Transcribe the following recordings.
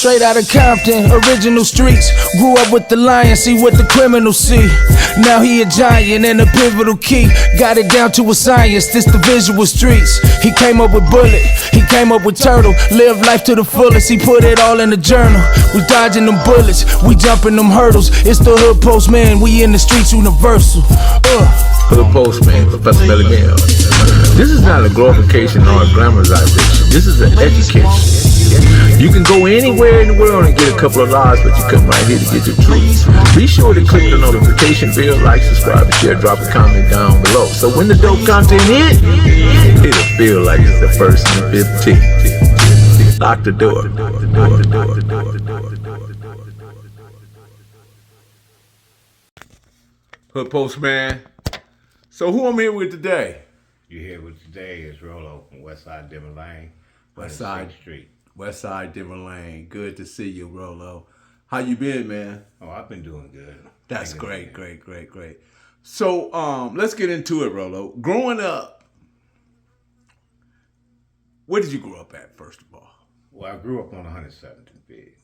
Straight out of Compton, original streets. Grew up with the lion, see what the criminals see. Now he a giant and a pivotal key. Got it down to a science, this the visual streets. He came up with Bullet, he came up with Turtle. Live life to the fullest, he put it all in the journal. We dodging them bullets, we jumping them hurdles. It's the Hood Postman, we in the streets universal. Hood Postman, Professor Bellingham. This is not a glorification or a glamorization. This is an education. You can go anywhere in the world and get a couple of lives, but you come right here to get the truth. Be sure to click the notification bell, like, subscribe, share, drop a comment down below. So when the dope content hit, it'll feel like it's the first and 15th. Lock the door. Hood Postman. So who I'm here with today? You're here with today is Rolo from Westside, Denver Lane, Westside Street. Westside, Denver Lane. Good to see you, Rolo. How you been, man? Oh, I've been doing good. That's great. So, let's get into it, Rolo. Growing up, where did you grow up at, first of all? Well, I grew up on 107th and Fig.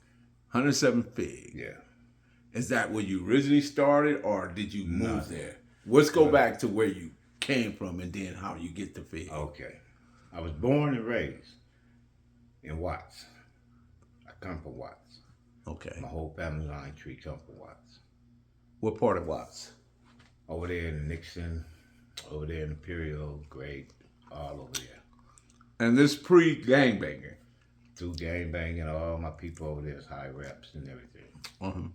107th Fig. Yeah. Is that where you originally started, or did you move there? Let's go back to where you came from and then how you get to Fig. Okay. I was born and raised in Watts. I come from Watts. Okay. My whole family line tree come from Watts. What part of Watts? Over there in Nixon, over there in Imperial, Great, all over there. And this pre-gangbanging? Through gang banging, all my people over there is high reps and everything. Uh-huh.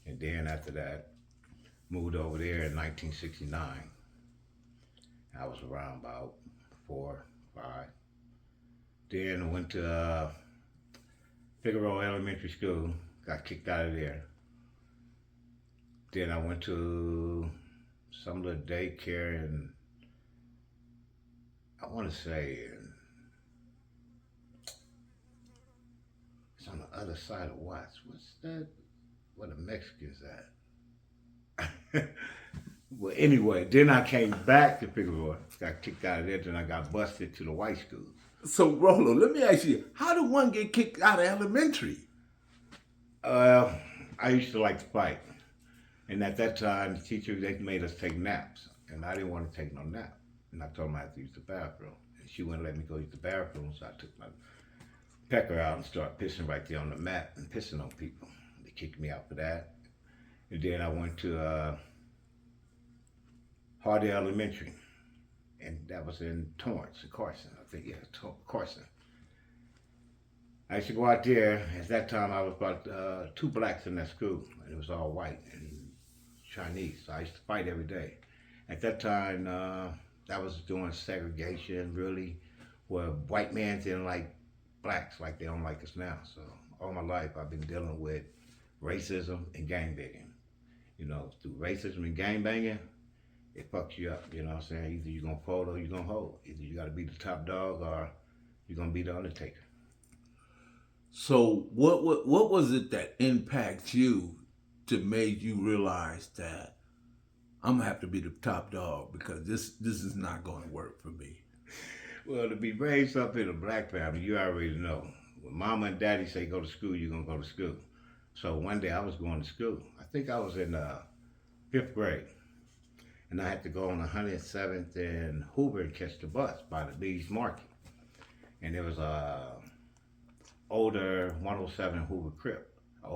And then after that, moved over there in 1969. I was around about 4, 5. Then went to Figueroa Elementary School, got kicked out of there. Then I went to some little daycare in, I want to say, it's on the other side of Watts. What's that? Where the Mexicans at? Well, anyway, then I came back to Figueroa, got kicked out of there, then I got busted to the white school. So, Rolo, let me ask you, how did one get kicked out of elementary? I used to like to fight. And at that time, the teacher, they made us take naps. And I didn't want to take no nap. And I told them I had to use the bathroom. And she wouldn't let me go use the bathroom, so I took my pecker out and started pissing right there on the mat and pissing on people. They kicked me out for that. And then I went to Hardy Elementary. And that was in Torrance, Carson. I think, yeah, Carson. I used to go out there. At that time, I was about 2 blacks in that school. And it was all white and Chinese. So I used to fight every day. At that time, that was during segregation, really, where white men didn't like blacks like they don't like us now. So all my life, I've been dealing with racism and gangbanging. You know, through racism and gangbanging, it fucks you up, you know what I'm saying? Either you're gonna fold or you're gonna hold. Either you gotta be the top dog or you're gonna be the Undertaker. So what was it that impacted you to make you realize that I'm gonna have to be the top dog because this is not gonna work for me? Well, to be raised up in a black family, you already know. When mama and daddy say go to school, you're gonna go to school. So one day I was going to school. I think I was in 5th grade. And I had to go on 107th and Hoover and catch the bus by the Lee's Market. And there was a older 107 Hoover Crip. I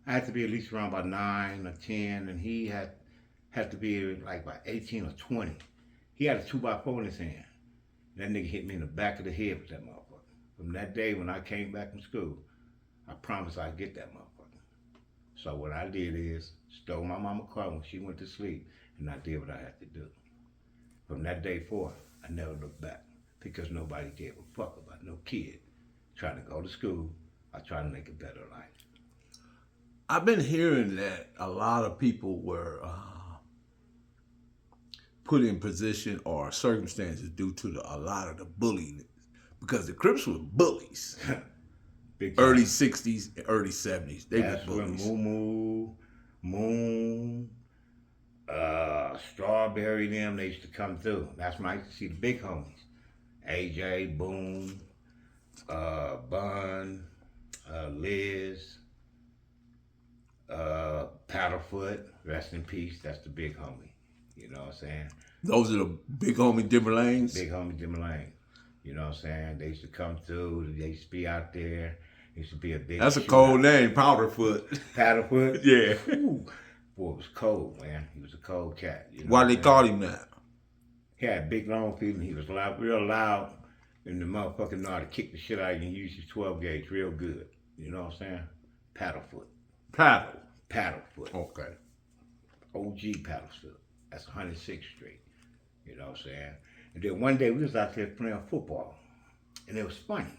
had to be at least around about 9 or 10, and he had to be like about 18 or 20. He had a 2x4 in his hand. That nigga hit me in the back of the head with that motherfucker. From that day when I came back from school, I promised I'd get that motherfucker. So what I did is stole my mama's car when she went to sleep, and I did what I had to do. From that day forth, I never looked back because nobody gave a fuck about no kid trying to go to school or trying to make a better life. I've been hearing that a lot of people were put in position or circumstances due to a lot of the bullying because the Crips were bullies. Early 60s, early 70s. They That's were bullies. when Moon, Strawberry, they used to come through. That's when I used to see the big homies. AJ, Boone, Bun, Liz, Paddlefoot, rest in peace. That's the big homie. You know what I'm saying? Those are the big homie Dimmer Lanes? Big homie Dimmer Lane. You know what I'm saying? They used to come through. They used to be out there. It used to be a big That's a shootout. cold name, Powderfoot. Paddlefoot? Yeah. Ooh. Boy, it was cold, man. He was a cold cat. You know Why what they I'm call saying? him that? He had big long feet and he was loud, real loud. And the motherfucker know how to kick the shit out of you and use his 12 gauge real good. You know what I'm saying? Paddlefoot. Paddle. Paddlefoot. Okay. OG Paddlefoot. That's 106th Street. You know what I'm saying? And then one day we was out there playing football. And it was funny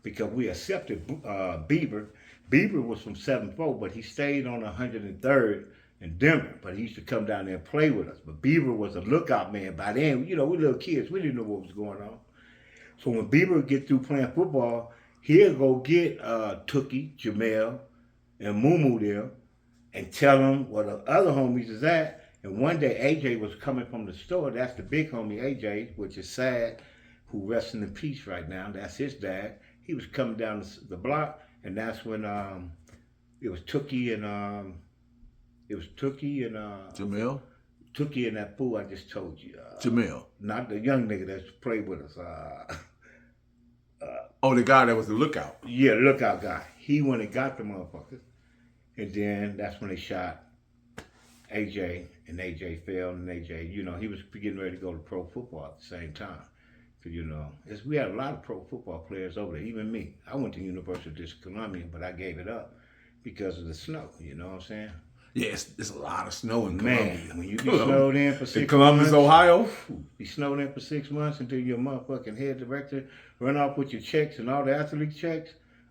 because we accepted Bieber. Bieber was from 7-4, but he stayed on 103rd in Denver. But he used to come down there and play with us. But Bieber was a lookout man. By then, you know, we little kids. We didn't know what was going on. So when Bieber would get through playing football, he'll go get Tookie, Jamel, and Moo there and tell them where the other homies is at. And one day AJ was coming from the store. That's the big homie AJ, which is sad, who rests in peace right now. That's his dad. He was coming down the block, and that's when it was Tookie and Jamil? Tookie and that fool I just told you. Jamil. Not the young nigga that played with us. Oh, the guy that was the lookout. Yeah, the lookout guy. He went and got the motherfuckers. And then that's when they shot AJ, and AJ fell, and AJ, you know, he was getting ready to go to pro football at the same time. So, you know, we had a lot of pro football players over there, even me. I went to University of District of Columbia, but I gave it up because of the snow, you know what I'm saying? Yeah, it's a lot of snow in Man, Columbia. when you get snowed in for 6 months. In Columbus, Ohio? You snowed in for 6 months until your motherfucking head director run off with your checks and all the athlete checks.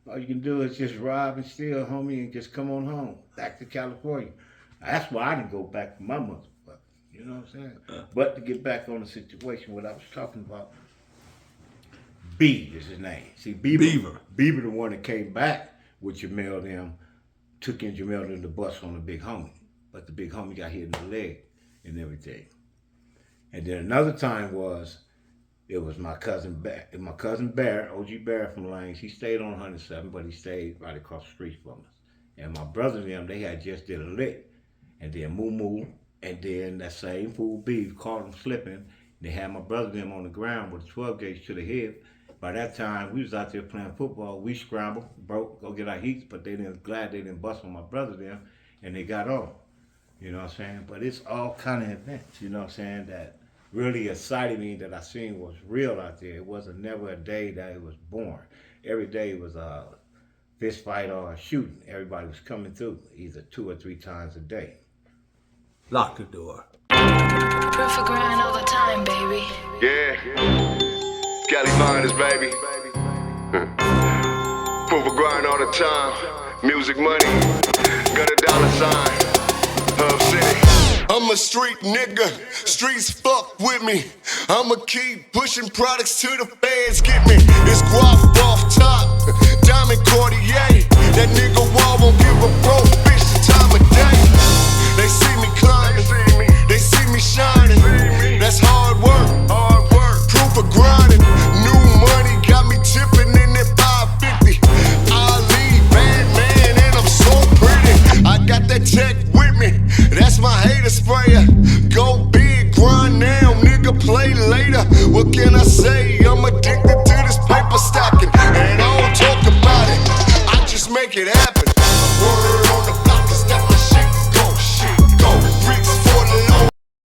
All you can do is just rob and steal, homie, and just come on home, back to California. That's why I didn't go back to my motherfucker. You know what I'm saying? But to get back on the situation, what I was talking about, B is his name. See, Beaver the one that came back with Jamel them, took in Jamel them the bus on the big homie. But the big homie got hit in the leg and everything. And then another time it was my cousin Bear, OG Bear from Lanes. He stayed on 107, but he stayed right across the street from us. And my brother and them, they had just did a lick. And then Moo, and then that same fool Beef caught him slipping. They had my brother and them on the ground with a 12 gauge to the hip. By that time, we was out there playing football. We scrambled, broke, go get our heats, but glad they didn't bust on my brother them, and they got on. You know what I'm saying? But it's all kind of events, you know what I'm saying, that really excited me that I seen was real out there. It wasn't never a day that it was born. Every day was a fist fight or a shooting. Everybody was coming through, either 2 or 3 times a day. Lock the door. Proof for grind all the time, baby. Yeah. Cali Finest, baby. Proof of grind all the time. Music money. Got a dollar sign. Hub City. I'm a street nigga. Streets fuck with me. I'ma keep pushing products till the feds get me. It's guap off top. Diamond Cartier. That nigga Wall won't give a pro bitch the time of day. They see me climbing. They see me shining. That's hard work. Proof of grinding. New money got me tipping in that 550. Ali, bad man, and I'm so pretty. I got that tech with me. That's my hater sprayer. Go big, grind now, nigga, play later. What can I say? I'm addicted to this paper stacking. And I don't talk about it. I just make it happen.